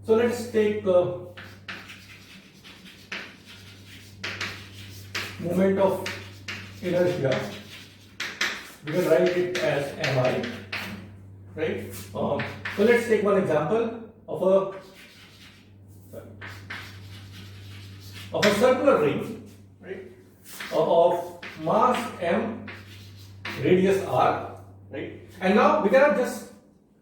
So let's take moment of inertia. We can write it as mi, right? So let's take one example of a circular ring, right? Of mass m, radius r, right? And now we cannot just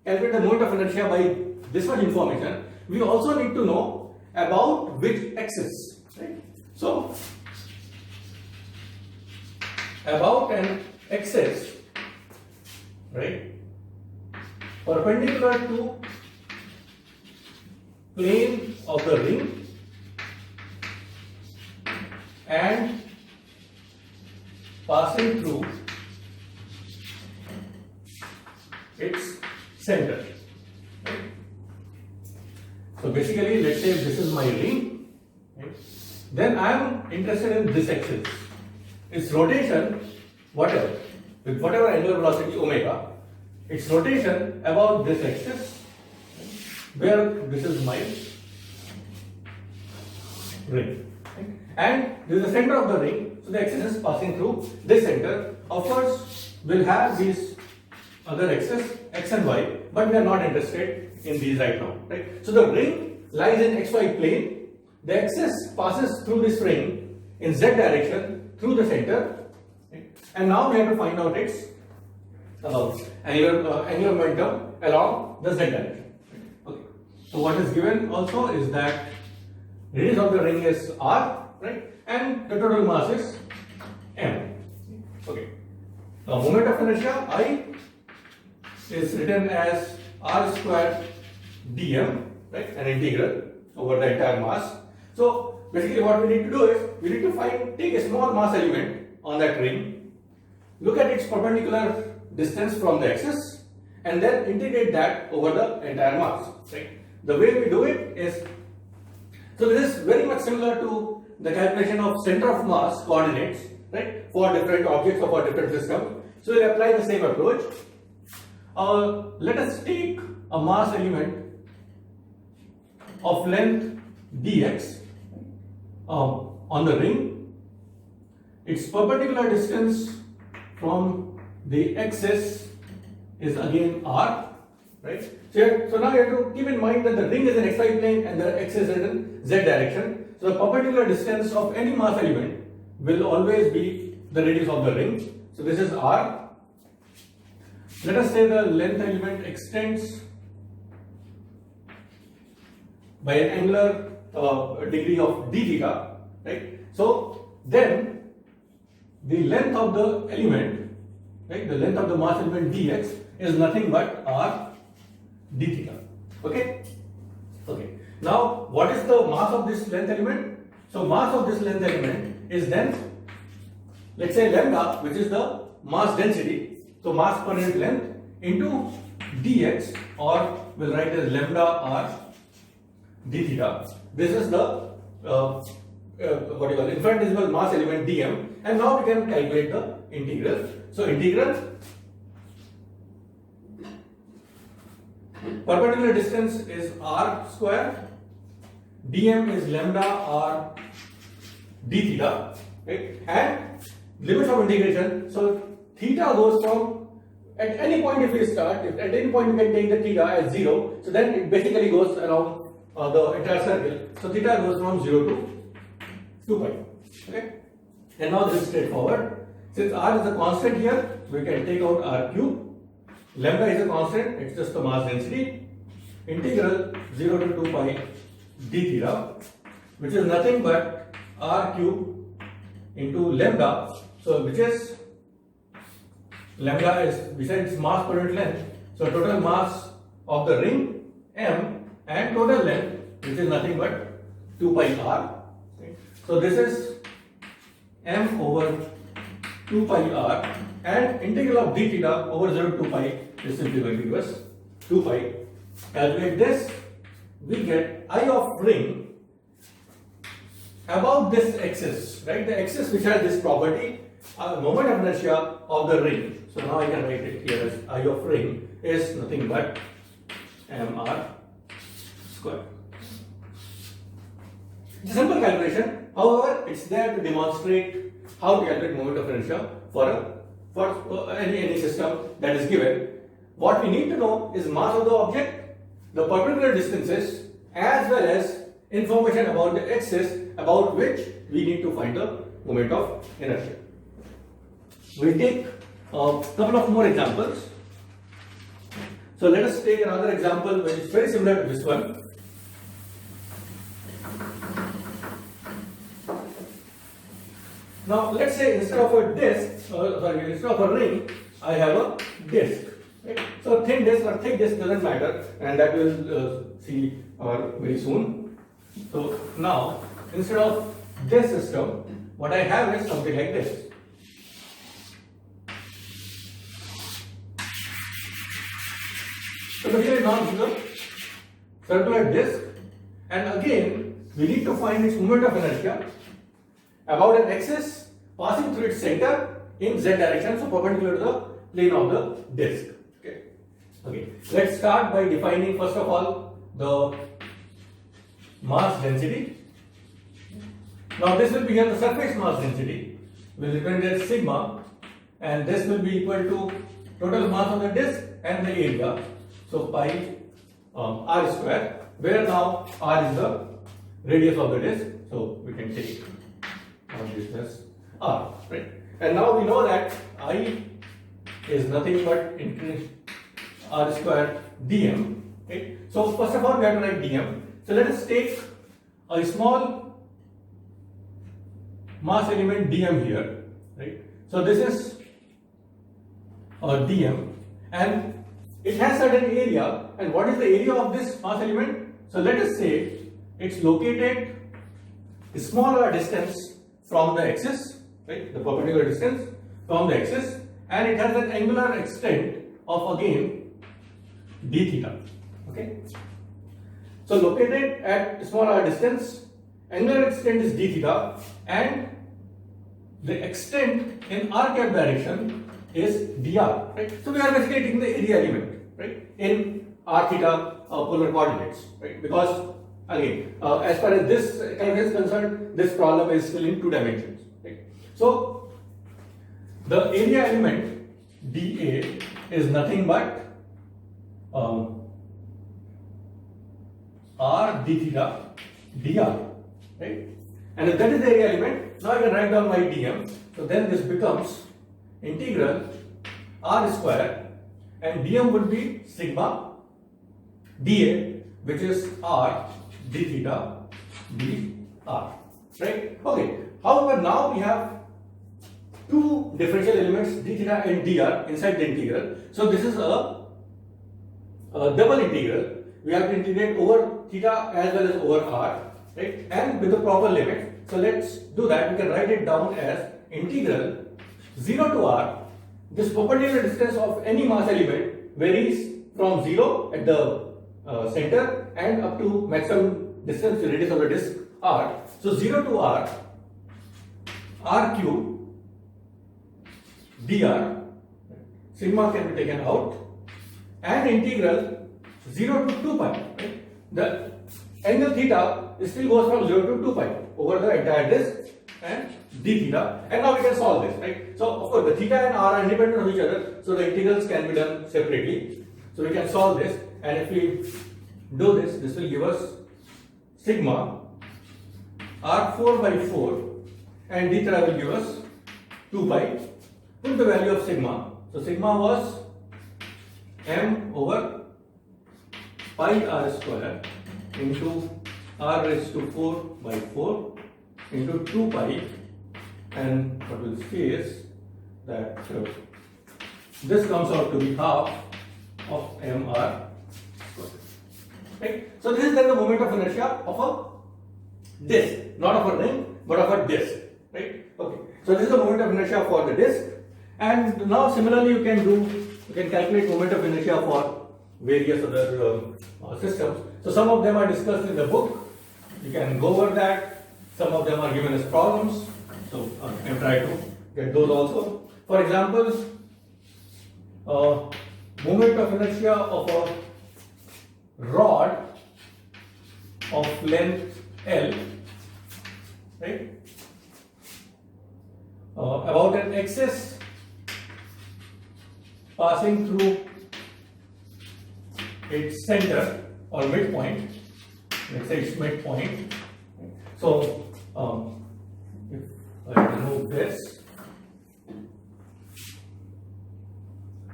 calculate the moment of inertia by this much information. We also need to know about which axis, right? So about an axis, right, perpendicular to plane of the ring and passing through its center. Right? So basically, let's say this is my ring, right? Then I am interested in this axis. Its rotation, whatever, with whatever angular velocity omega, its rotation about this axis, where this is my ring, right? And this is the center of the ring, so the axis is passing through this center. Of course, we'll have these other axes, x and y, but we are not interested in these right now, right? So the ring lies in xy plane. The axis passes through this ring in z direction through the center, right? And now we have to find out its angular momentum along the z direction. Okay. So what is given also is that radius of the ring is r, right? And the total mass is m. Okay. Now moment of inertia I is written as r square dm, right? An integral over the entire mass. So basically what we need to do is we need to take a small mass element on that ring, look at its perpendicular distance from the axis, and then integrate that over the entire mass, right? The way we do it is, so this is very much similar to the calculation of center of mass coordinates, right, for different objects or for different systems. So we'll apply the same approach. Let us take a mass element of length dx on the ring. Its perpendicular distance from the axis is again r, right? So now you have to keep in mind that the ring is in xy plane and the axis is in z direction. So the perpendicular distance of any mass element will always be the radius of the ring. So this is r. Let us say the length element extends by an angular degree of d theta, right? So then the length of the element, right, the length of the mass element dx is nothing but r d theta. Okay? Okay. Now what is the mass of this length element? So mass of this length element is then, let's say lambda, which is the mass density, so mass per unit length into dx, or we'll write as lambda r d theta. This is the what you call infinitesimal mass element dm, and now we can calculate the integral. So integral perpendicular distance is r square, dm is lambda r d theta, right? And limits of integration. So theta goes from, at any point if we start, if at any point we can take the theta as 0, so then it basically goes around the entire circle. So theta goes from 0 to 2 pi. Okay? And now this is straightforward. Since r is a constant here, we can take out r cube. Lambda is a constant, it's just the mass density. Integral 0 to 2 pi d theta, which is nothing but r cube into lambda. So which is, lambda is besides mass per unit length, so total mass of the ring m and total length, which is nothing but 2 pi r. Okay. So this is m over 2 pi r, and integral of d theta over 0 to 2 pi is simply going to give us 2 pi. Calculate this, we get I of ring about this axis, right? The axis which has this property, moment of inertia of the ring. So now I can write it here as I of ring is nothing but mr square. It's a simple calculation. However, it's there to demonstrate how to calculate moment of inertia for any system that is given. What we need to know is mass of the object, the perpendicular distances, as well as information about the axis about which we need to find the moment of inertia. We'll take a couple of more examples. So let us take another example which is very similar to this one. Now let's say instead of a instead of a ring, I have a disc. Right? So thin disc or thick disc doesn't matter, and that we'll see very soon. So now instead of this system, what I have is something like this. So here now is the circular disc, and again we need to find its moment of inertia about an axis passing through its center in z direction, so perpendicular to the plane of the disc. Okay. Let's start by defining first of all the mass density. Now this will be here the surface mass density. We'll represent as sigma, and this will be equal to total mass of the disc and the area. So pi r square, where now r is the radius of the disc. So we can take this as r, right? And now we know that I is nothing but increase r square dm. Okay. So first of all we have to write dm. So let us take a small mass element dm here, right? So this is a dm, and it has certain area. And what is the area of this mass element? So let us say it's located a smaller distance from the axis, right? The perpendicular distance from the axis, and it has an angular extent of again d theta. Okay. So located at smaller distance, angular extent is d theta, and the extent in r cap direction is dr, right? So we are basically taking the area element, right, in r theta polar coordinates, right? Because again, as far as this calculation is concerned, this problem is still in 2 dimensions, right? So the area element dA is nothing but r d theta dr, right? And if that is the area element, now I can write down my dm. So then this becomes integral r square, and dm would be sigma dA, which is r d theta dr, right? Okay. However, now we have two differential elements d theta and dr inside the integral. So this is a double integral. We have to integrate over theta as well as over r, right? And with the proper limit. So let's do that. We can write it down as integral 0 to r. This perpendicular distance of any mass element varies from 0 at the center and up to maximum distance, the radius of the disk r. So 0 to r, r cube dr, sigma can be taken out, and integral 0 to 2 pi. Right? The angle theta still goes from 0 to 2 pi over the entire disk and d theta, and now we can solve this, right? So of course the theta and r are independent of each other, so the integrals can be done separately. So we can solve this, and if we do this, this will give us sigma r4 by 4, and d theta will give us 2 pi. Put the value of sigma. So sigma was m over pi r square into r raised to 4 by 4 into 2 pi, and what we'll see is that this comes out to be half of mr square. Right? So this is then the moment of inertia of a disk, not of a ring, but of a disk. Right? Okay. So this is the moment of inertia for the disk, and now similarly you can calculate moment of inertia for various other systems. So some of them are discussed in the book. You can go over that. Some of them are given as problems. So I can try to get those also. For example, moment of inertia of a rod of length L right? About an axis passing through its center or midpoint. Let's say it's midpoint. So if I remove this,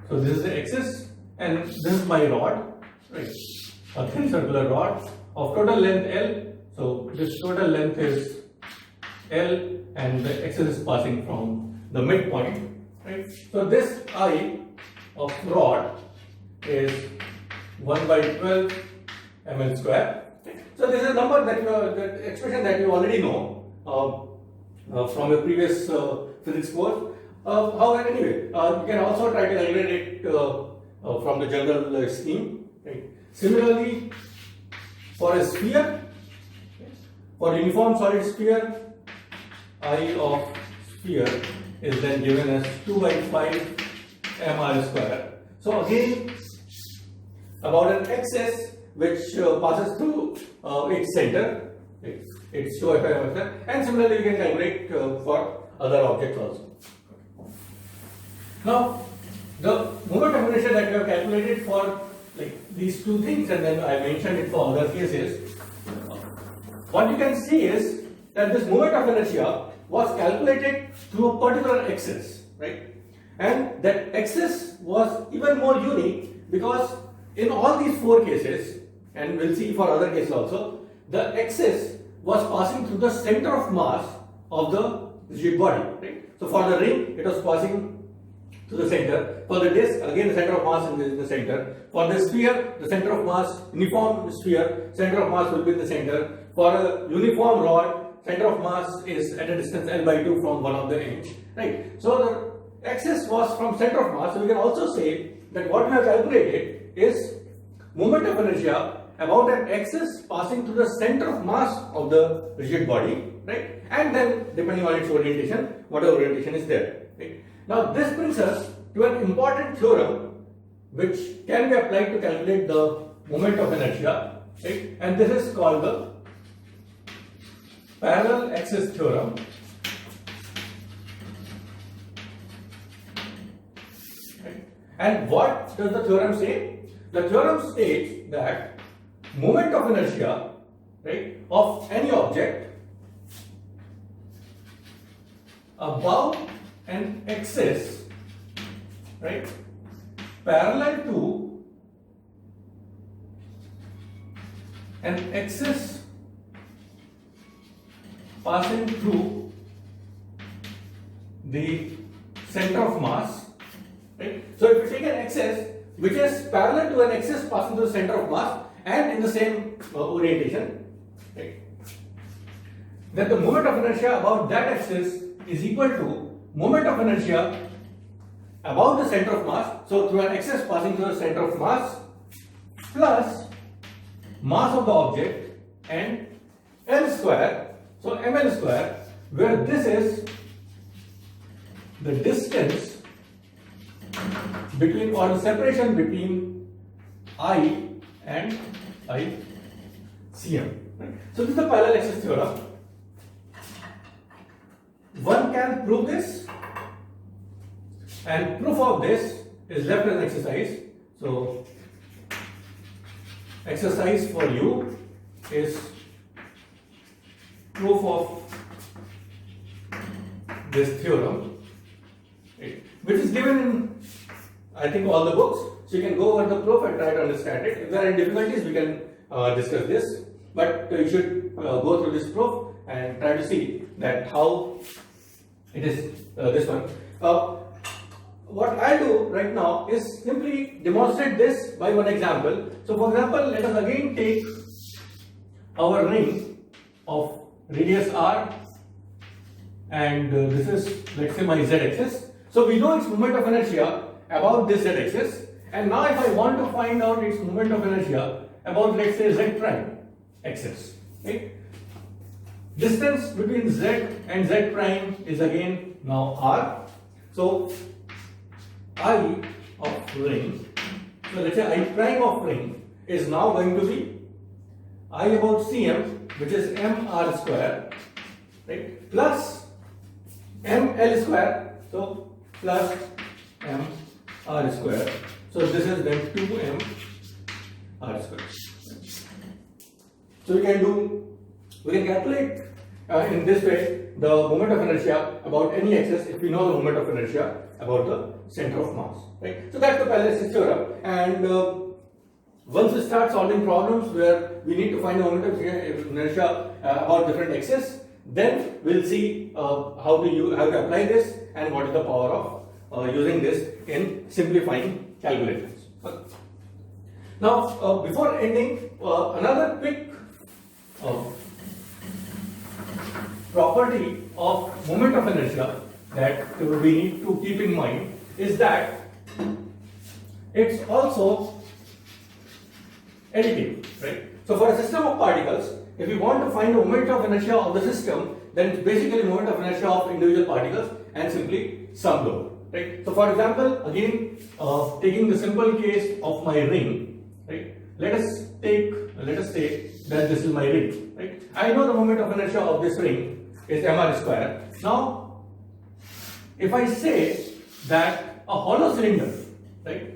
so this is the axis and this is my rod, right? A thin circular rod of total length L. So this total length is L and the axis is passing from the midpoint, right? So this I of rod is 1 by 12 ml square. So this is a number that the expression that you already know from your previous physics course. However, anyway, you can also try to calculate it from the general scheme. Right? Similarly, for a sphere, for uniform solid sphere, I of sphere is then given as 2 by 5 mr square. So again, about an axis which passes through its center, it's 2 by 5 mr square, and similarly you can calculate for other objects also. Now, the moment of inertia that we have calculated for like these two things, and then I mentioned it for other cases, what you can see is that this moment of inertia was calculated through a particular axis, right? And that axis was even more unique because in all these four cases, and we'll see for other cases also, the axis was passing through the center of mass of the rigid body, right? So for the ring, it was passing to the center. For the disc, again the center of mass is in the center. For the sphere, the center of mass, uniform sphere, center of mass will be in the center. For a uniform rod, center of mass is at a distance L by 2 from one of the edge, right? So the axis was from center of mass. So we can also say that what we have calculated is moment of inertia about an axis passing through the center of mass of the rigid body, right? And then depending on its orientation, whatever orientation is there, right? Now this brings us to an important theorem which can be applied to calculate the moment of inertia, right? And this is called the parallel axis theorem. Right? And what does the theorem say? The theorem states that moment of inertia, right, of any object about an axis, right, parallel to an axis passing through the center of mass, right? So if you take an axis which is parallel to an axis passing through the center of mass and in the same orientation, right, then the moment of inertia about that axis is equal to moment of inertia about the center of mass, so through an axis passing through the center of mass, plus mass of the object and L square, so ml square, where this is the distance between, or the separation between I and ICM. Right? So this is the parallel axis theorem. One can prove this, and proof of this is left as an exercise. So exercise for you is proof of this theorem, right, which is given in, I think, all the books. So you can go over the proof and try to understand it. If there are any difficulties, we can discuss this. But you should go through this proof and try to see that how it is this one. What I do right now is simply demonstrate this by one example. So for example, let us again take our ring of radius r, and this is, let's say, my z-axis. So we know its moment of inertia about this z-axis, and now if I want to find out its moment of inertia about, let's say, z prime axis, right? Distance between z and z prime is again now r. So I of ring, so let's say I prime of ring is now going to be I about cm, which is mr square, right, plus ml square, so plus m r square. So this is then 2m r square. So we can calculate in this way the moment of inertia about any axis if we know the moment of inertia about the center of mass, right? So that's the Pauli's theorem, and once we start solving problems where we need to find the moment of inertia about different axes, then we'll see how to apply this and what is the power of using this in simplifying calculations. Okay. Now, before ending, another quick property of moment of inertia that we need to keep in mind is that it's also additive, right? So for a system of particles, if we want to find the moment of inertia of the system, then it's basically moment of inertia of individual particles and simply sum them, right? So for example, again, taking the simple case of my ring, right? Let us say that this is my ring, right? I know the moment of inertia of this ring is mr square. Now, if I say that a hollow cylinder, right?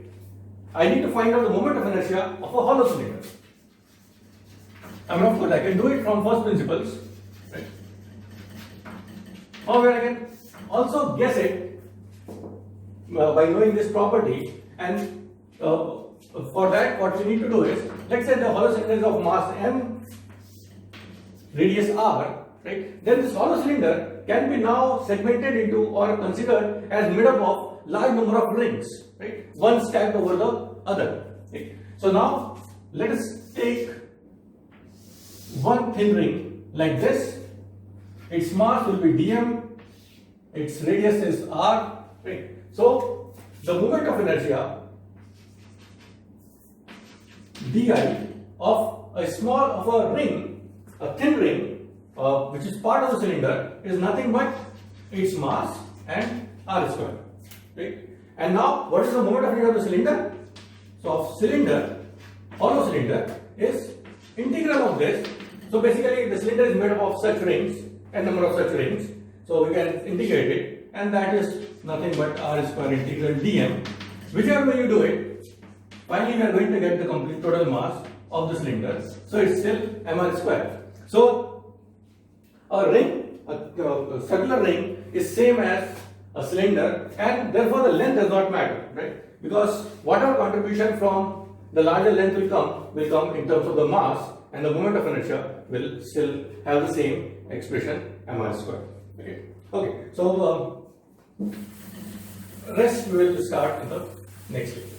I need to find out the moment of inertia of a hollow cylinder. I mean, of course, I can do it from first principles, right? However, I can also guess it by knowing this property, and for that, what we need to do is, let's say the hollow cylinder is of mass m, radius r, right? Then this hollow cylinder can be now segmented into or considered as made up of large number of rings, right? One stacked over the other. Right? So now let us take one thin ring like this. Its mass will be dm, its radius is r, right? So the moment of inertia di of a ring, a thin ring, which is part of the cylinder, is nothing but its mass and r square, right? And now, what is the moment of inertia of the cylinder? So, of cylinder, hollow cylinder is integral of this. So basically, the cylinder is made up of such rings, n number of such rings. So we can integrate it, and that is nothing but r square integral dm. Whichever way you do it, finally we are going to get the complete total mass of the cylinder. So it's still mr square. So a ring, a circular ring, is same as a cylinder, and therefore the length does not matter, right? Because whatever contribution from the larger length will come in terms of the mass, and the moment of inertia will still have the same expression mr square. Okay. So rest we will start in the next week.